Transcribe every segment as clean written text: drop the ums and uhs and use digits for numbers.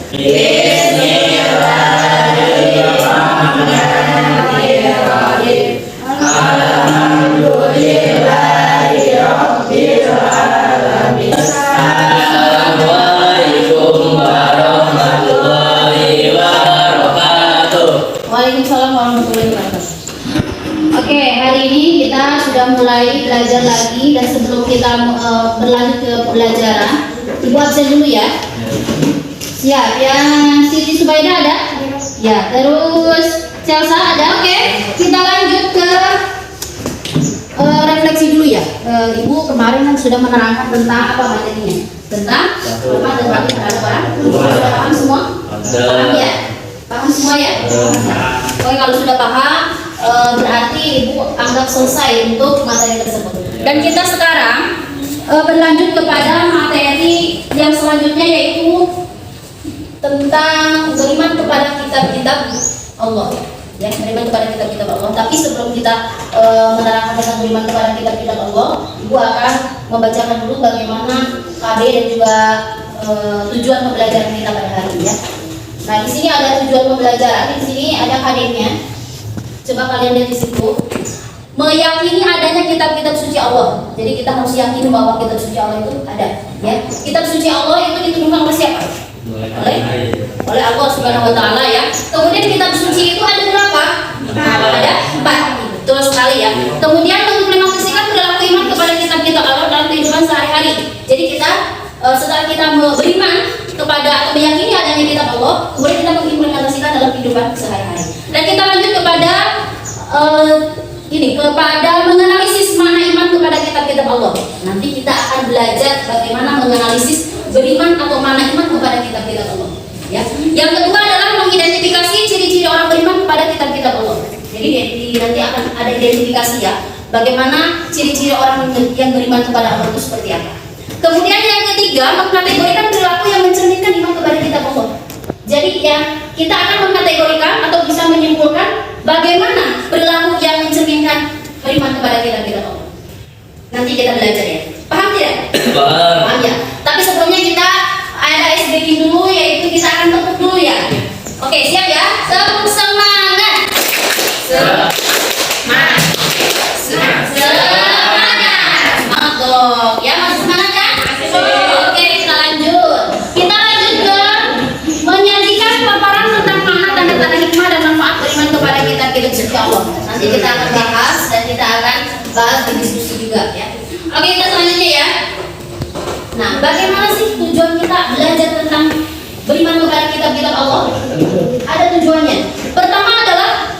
Bismillahirrahmanirrahim. Alhamdulillahi Rabbil Alamin. Assalamualaikum warahmatullahi wabarakatuh. Waalaikumsalam warahmatullahi wabarakatuh. Oke, hari ini kita sudah mulai belajar lagi, dan sebelum kita berlanjut ke pelajaran, Ibu absen dulu ya. Siap, yang Siti Subaida ada? Ya, terus Celsa ada? Oke, kita lanjut ke refleksi dulu ya. Ibu kemarin kan sudah menerangkan tentang apa materinya? Tentang apa dan bagi terhadap orang? Sudah paham semua? Paham ya? Paham semua ya? Oke, kalau sudah paham, berarti Ibu anggap selesai untuk materi tersebut. Dan kita sekarang berlanjut kepada materi yang selanjutnya, yaitu tentang beriman kepada kitab-kitab Allah. Ya, beriman kepada kitab-kitab Allah. Tapi sebelum kita menerangkan tentang beriman kepada kitab-kitab Allah, Ibu akan membacakan dulu bagaimana KD dan juga tujuan pembelajaran kita pada hari ini ya. Nah, di sini ada tujuan pembelajaran, di sini ada KD-nya. Coba kalian lihat di situ. Meyakini adanya kitab-kitab suci Allah. Jadi kita harus yakin bahwa kitab suci Allah itu ada. Ya, kitab suci Allah itu diturunkan oleh siapa? Oleh Allah Subhanahu Wa Taala ya. Kemudian kitab suci itu ada berapa? Ada 4. Betul sekali ya. Kemudian mengimplementasikan perilaku iman kepada kitab-kitab Allah dalam kehidupan sehari-hari. Jadi kita setelah kita beriman kepada atau meyakini adanya kitab Allah, kemudian kita mengimplementasikan dalam kehidupan sehari-hari. Dan kita lanjut kepada kepada menganalisis mana iman kepada kitab-kitab Allah. Nanti kita akan belajar bagaimana menganalisis beriman atau mana iman kepada kitab-kitab Allah. Ya. Yang kedua adalah mengidentifikasi ciri-ciri orang beriman kepada kitab-kitab Allah. Jadi nanti akan ada identifikasi ya, bagaimana ciri-ciri orang yang beriman kepada Allah itu seperti apa. Kemudian yang ketiga, mengkategorikan perilaku yang mencerminkan iman kepada kitab Allah. Jadi yang kita akan mengkategorikan atau bisa menyimpulkan bagaimana perilaku yang mencerminkan beriman kepada kitab-kitab Allah. Nanti kita belajar ya. Paham tidak? Paham ya. Tapi sebelumnya kita ada SBQ dulu, yaitu kita akan tepuk dulu ya. Oke, siap ya? Semangat. Semangat. Semangat dong. Ya, masih semangat kan? Oke, kita lanjut. Kita lanjut ke menyajikan paparan tentang makna tanda-tanda hikmah dan manfaat beriman kepada kitab-kitab suci Allah. Nanti kita akan bahas dan kita akan bahas di diskusi juga ya. Oke, kita selanjutnya ya. Nah, bagaimana sih tujuan kita belajar tentang beriman kepada kitab-kitab Allah? Ada tujuannya. Pertama adalah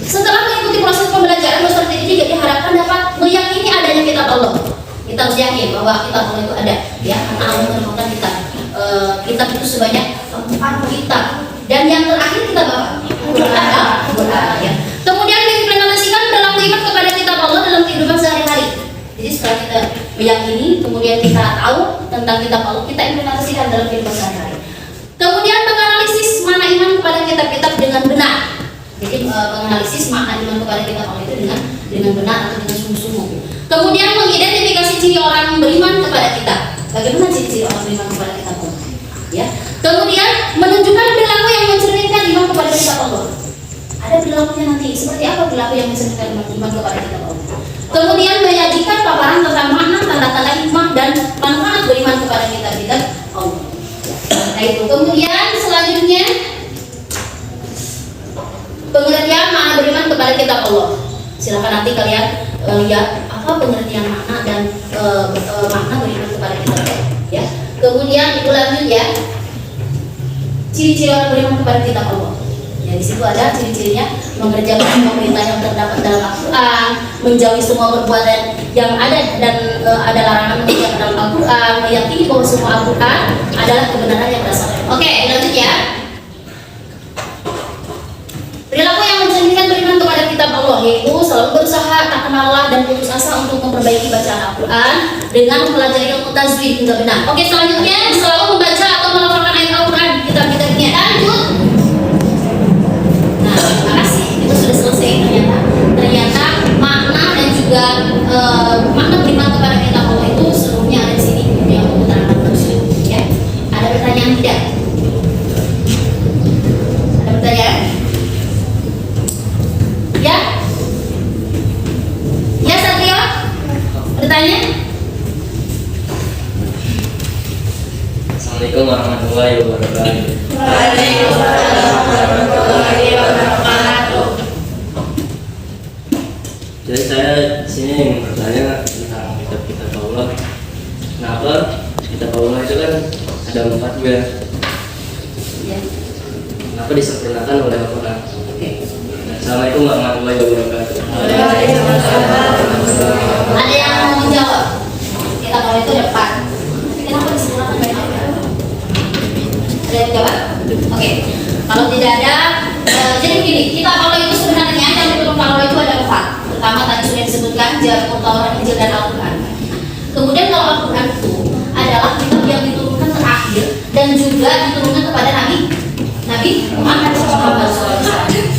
setelah mengikuti proses pembelajaran peserta didik diharapkan dapat meyakini adanya kitab Allah. Kita harus yakin bahwa kitab Allah itu ada, ya, karena Allah menurunkan kitab. Kitab itu sebanyak 4 kitab. Dan yang terakhir kitab apa? Al-Quran. Ya. Kemudian mengimplementasikan perilaku iman kepada kitab Allah dalam kehidupan sehari-hari. Jadi setelah kita meyakini, kemudian kita tahu tentang kitab Allah, kita implementasikan dalam kehidupan sehari-hari. Kemudian menganalisis mana iman kepada kitab-kitab dengan benar. Jadi menganalisis makna iman kepada kitab Allah itu dengan benar atau dengan sungguh-sungguh. Kemudian mengidentifikasi ciri orang beriman kepada kitab. Bagaimana ciri-ciri orang beriman kepada kitab Allah? Ya. Kemudian menunjukkan perilaku yang mencerminkan iman kepada kitab Allah. Ada perilakunya nanti. Seperti apa perilaku yang mencerminkan iman kepada kitab Allah? Kemudian menyajikan paparan tentang makna, tanda-tanda hikmah dan manfaat beriman kepada kitab-kitab Allah. Nah itu. Kemudian selanjutnya pengertian makna beriman kepada kitab Allah. Silakan nanti kalian lihat apa pengertian makna dan makna beriman kepada kitab Allah. Ya. Kemudian itu lanjut ya. Ciri-ciri orang beriman kepada kitab Allah. Ya, di situ ada ciri-cirinya: mengerjakan semua perintah yang terdapat dalam Al-Quran, menjauhi semua perbuatan yang ada dan ada larangan yang dalam Al-Quran, meyakini bahwa semua Al-Quran adalah kebenaran yang berasal. Oke, lanjut ya. Perilaku yang mencerminkan beriman kepada kitab Allah yaitu selalu berusaha, tak kenal lelah dan putus asa untuk memperbaiki bacaan Al-Quran dengan mempelajari ilmu tajwid hingga benar. Oke, selanjutnya selalu membaca atau melafalkan ayat Al-Quran di kitab-kitabnya. Lanjut. Nah, terima kasih. Itu sudah selesai ternyata makna dan juga makna beriman kepada kitab Allah itu seluruhnya ada di sini yang menerangkan tajwid. Ya. Ada pertanyaan tidak? Assalamualaikum warahmatullahi wabarakatuh. Waalaikumsalam warahmatullahi wabarakatuh. Jadi saya di sini ingin bertanya tentang kitab-kitab Allah. Kenapa kitab Allah itu kan ada 4 ya? Ya. Kenapa disempurnakan oleh Al-Quran? Oke. Assalamualaikum warahmatullahi wabarakatuh. Ada yang mau menjawab? Kita kalau itu depan. Tapi kenapa disempurnakan banyak? Ada yang jawab? Oke. Kalau tidak ada, jadi begini, kita kalau itu sebenarnya yang diturunkan Allah itu ada 4. Pertama tadi sudah disebutkan Jabur, Taurat, Injil, dan Al-Quran. Kemudian kalau Al-Quran itu adalah kitab yang diturunkan terakhir dan juga diturunkan kepada Nabi Muhammad SAW.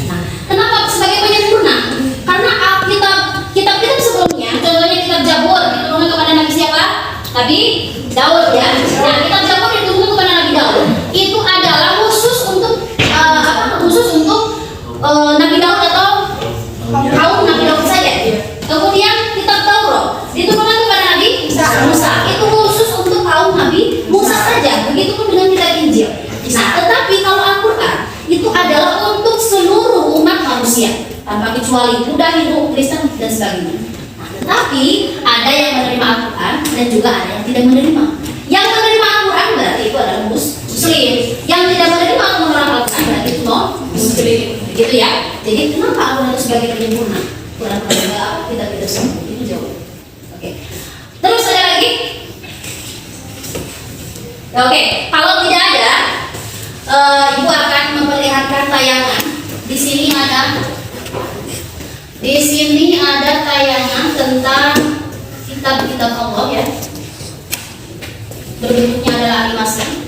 Nah, kenapa sebagai penyempurna? Karena kitab sebelumnya, contohnya kitab Jabur diturunkan kepada Nabi siapa? Nabi Daud ya. Nah, kitab Jabur diturunkan kepada Nabi Daud itu adalah khusus untuk Nabi Daud atau kaum Nabi Daud saja. Kemudian kitab Taurat diturunkan kepada Nabi Musa itu khusus untuk kaum Nabi Musa saja. Begitupun dengan kitab Injil. Nah, tetapi kalau Al-Quran itu adalah untuk seluruh umat manusia tanpa kecuali Buddha, Hindu, Kristen dan sebagainya. Nah, tetapi ada yang menerima Al-Quran dan juga ada yang tidak menerima. Yang menerima Al-Quran berarti itu adalah Muslim. Yang tidak menerima Al-Quran berarti itu non-Muslim. Gitu ya. Jadi kenapa Al-Quran itu sebagai penyempurna? Quran juga kita semua itu jauh. Oke. Terus ada lagi? Oke. Kalau tidak ada, Ibu akan memperlihatkan tayangan. Di sini ada tayangan tentang kitab-kitab Allah ya. Berbentuknya adalah animasi.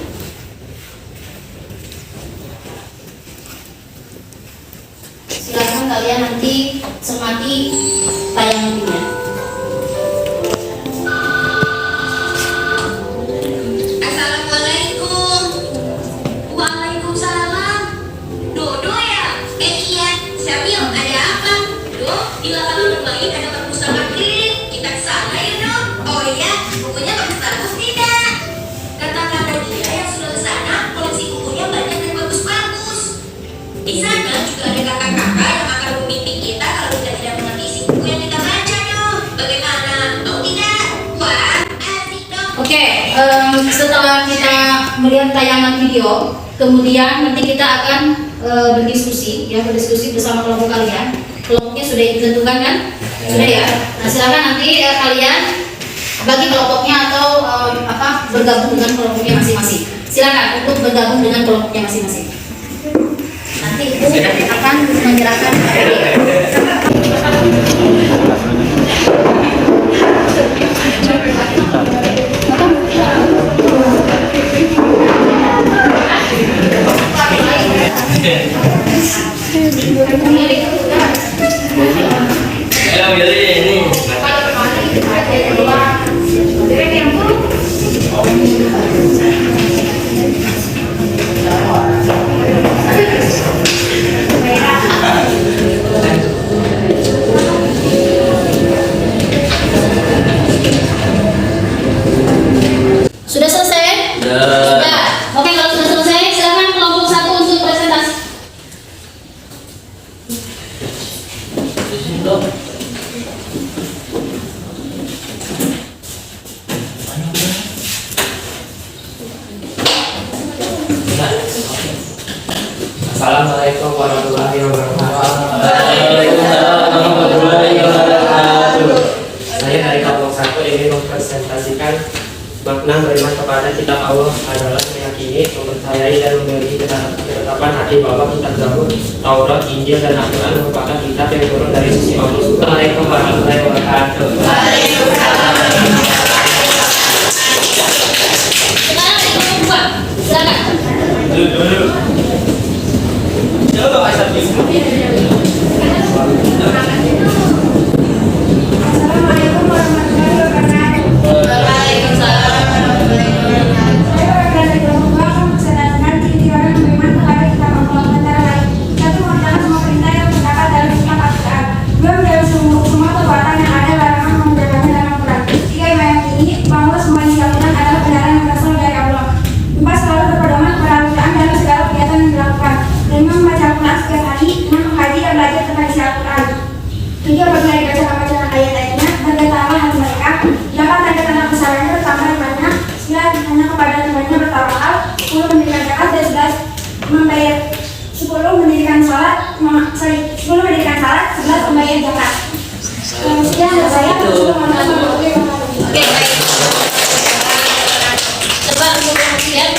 Silakan kalian nanti cermati tayangan ini ya. Assalamualaikum. Waalaikumsalam. Dodo ya? Iya. Syamil, ada apa? Di lapangan bermain ada perpustakaan keliling. Kita ke sana ya, dong. Oh iya, bukunya bagus-bagus tidak? Kata-kata dia yang sudah ke sana, koleksi bukunya banyak dan bagus-bagus. Di sana juga ada kakak-kakak yang akan membimbing kita kalau kita tidak mengerti isi buku yang kita baca, dong. Bagaimana? Mau tidak? Wah, asik dong. Oke, setelah kita melihat tayangan video, kemudian nanti kita akan berdiskusi bersama kelompok kalian. Kelompoknya sudah ditentukan kan? Sudah ya. Nah, silakan nanti kalian bagi kelompoknya atau bergabung dengan kelompoknya masing-masing. Silakan untuk bergabung dengan kelompoknya masing-masing. Nanti Ibu akan menyerahkan ini. Sudah selesai? Sudah. Oke, kalau sudah selesai, silakan kelompok 1 untuk presentasi. Assalamualaikum warahmatullahi wabarakatuh. Waalaikumsalam warahmatullahi wabarakatuh. Saya dari kelompok 1 ingin mempresentasikan makna beriman kepada kitab Allah adalah meyakini, mempercayai dan memiliki ketetapan hati bahwa kitab Zabur, Taurat, Injil, dan Al-Quran merupakan kitab yang turun dari sisi Allah. Assalamualaikum warahmatullahi wabarakatuh. Sekarang kelompok 2. Silakan. Assalamualaikum warahmatullahi wabarakatuh. Waalaikumsalam. Saya berada di kelompok 2 akan mempresentasikan ciri-ciri orang beriman kepada kitab Allah antara lain. 1. Mengerjakan semua perintah yang terdapat dalam kitab Al-Quran. 2. Menjauhi semua perbuatan yang ada larangan mengerjakannya dalam Al-Quran. 3. Meyakini bahwa semua isi Al-Quran adalah kebenaran yang berasal dari Allah. 4. sebelum mendirikan salat, 11 pembagian zakat. Kemudian saya sebelum melakukan Oke, baik. Coba untuk kemudian.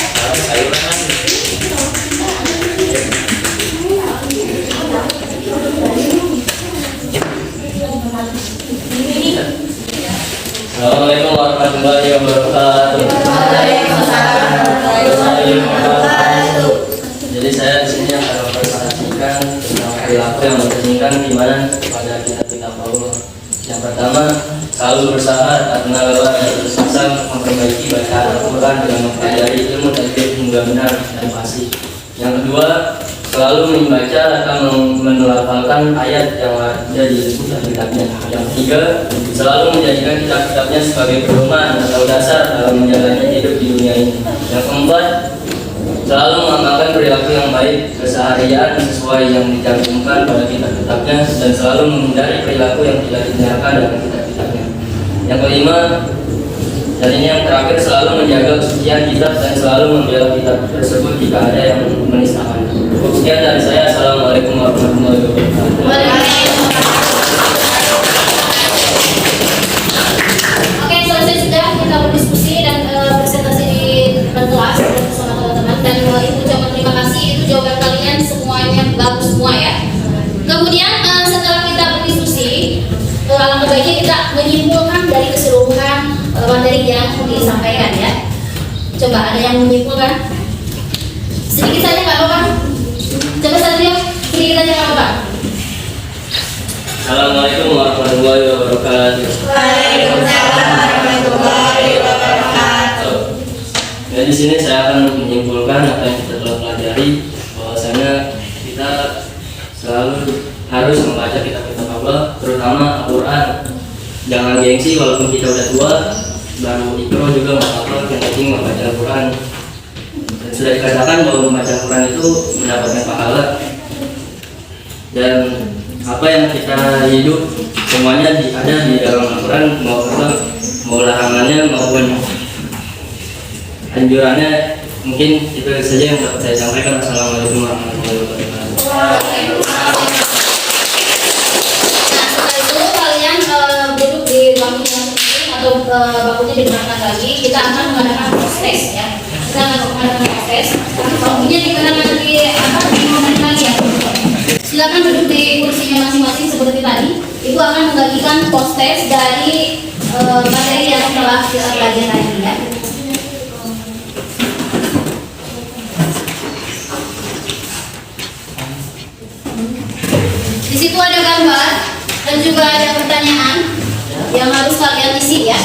Assalamualaikum warahmatullahi wabarakatuh. Jadi saya di sini akan mempresentasikan tentang perilaku yang mencerminkan iman kepada kitab-kitab Allah. Yang pertama, selalu berusaha karena lelah dan berusaha memperbaiki bacaan Al-Quran dengan mempelajari ilmu tajwid hingga benar dan fasih. Yang kedua, selalu membaca atau melafalkan ayat yang ada di kitab-kitabnya. Yang ketiga, selalu menjadikan kitab-kitabnya sebagai pedoman atau dasar dalam menjalani hidup di dunia ini. Yang keempat, selalu mengamalkan perilaku yang baik keseharian sesuai yang dicantumkan pada kitab-kitabnya dan selalu menghindari perilaku yang tidak dibenarkan dalam kitab-kitabnya. Yang kelima, dan ini yang terakhir, selalu menjaga kesucian kitab dan selalu membela kitab tersebut jika ada yang menistakan. Sekian dari saya. Assalamualaikum warahmatullahi wabarakatuh. Oke, selesai sudah kita berdiskusi dan presentasi di depan kelas bersama teman-teman, dan itu ucapan terima kasih, itu jawaban kalian semuanya bagus semua ya. Kemudian setelah kita berdiskusi, alangkah baiknya kita menyimpulkan dari keseluruhan materi yang disampaikan ya. Coba ada yang menyimpulkan? Sedikit saja Pak Bapak. Coba Satrio, sedikit saja Pak Bapak. Assalamualaikum warahmatullahi wabarakatuh. Waalaikumsalam warahmatullahi wabarakatuh. Dan di sini saya akan menyimpulkan apa yang kita telah pelajari, bahwasanya kita selalu harus membaca kitab-kitab Allah, terutama Al-Quran. Jangan gengsi walaupun kita udah tua, baru ikro juga nggak apa-apa, yang penting membaca Al-Quran. Dan sudah dikatakan bahwa membaca Al-Quran itu mendapatkan pahala. Dan apa yang kita hidup semuanya ada di dalam Al-Quran, mau larangannya maupun anjurannya. Mungkin itu saja yang dapat saya sampaikan. Assalamualaikum warahmatullahi wabarakatuh. Duduk di bangku masing-masing atau bangkunya digunakan lagi, kita akan mengadakan proses ya. Kita akan mengadakan proses. Bangkunya digunakan di apa? Digunakan lagi ya. Silakan duduk di kursinya masing-masing seperti tadi. Ibu akan membagikan proses dari materi yang telah kita pelajari tadi ya. Di situ ada gambar dan juga ada pertanyaan yang harus kalian isi ya.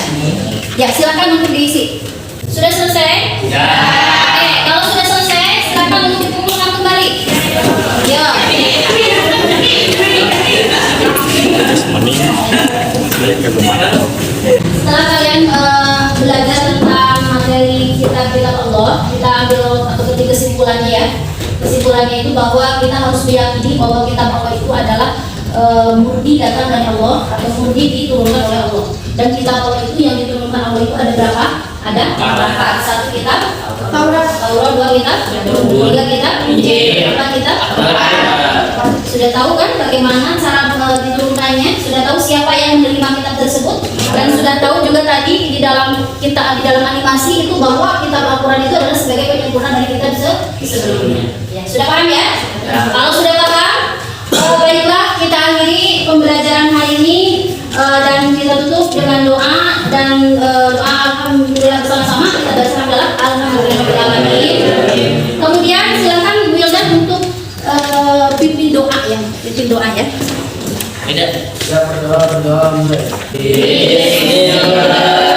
Ya, silakan untuk diisi. Sudah selesai? Ya. Oke, kalau sudah selesai, silakan untuk dikumpulkan kembali. Ya. Setelah kalian belajar tentang materi kitab-kitab Allah, kita ambil atau ketik kesimpulannya ya. Kesimpulannya itu bahwa kita harus meyakini bahwa kitab Allah itu adalah murni datang dari Allah atau murni diturunkan oleh Allah. Dan kitab Allah itu yang diturunkan Allah itu ada berapa? Ada berapa? Satu kitab Taurat, dua kitab, tiga kitab, empat kitab. Sudah tahu kan bagaimana cara diturunkannya? Sudah tahu siapa yang menerima kitab tersebut? Dan sudah tahu juga tadi di dalam animasi itu bahwa kitab Al-Quran itu adalah sebagai penyempurna dari kitab sebelumnya. Ya, sudah paham ya? Kalau sudah paham, baiklah kita akhiri pembelajaran hari ini dan kita tutup dengan doa dan doa alhamdulillah bersama-sama kita baca dalam alhamdulillahirobbilalamin. Kemudian silakan Bu Wildan untuk pimpin doa ya, pimpin doa ya. Tidak. Ya, berdoa. Bismillah.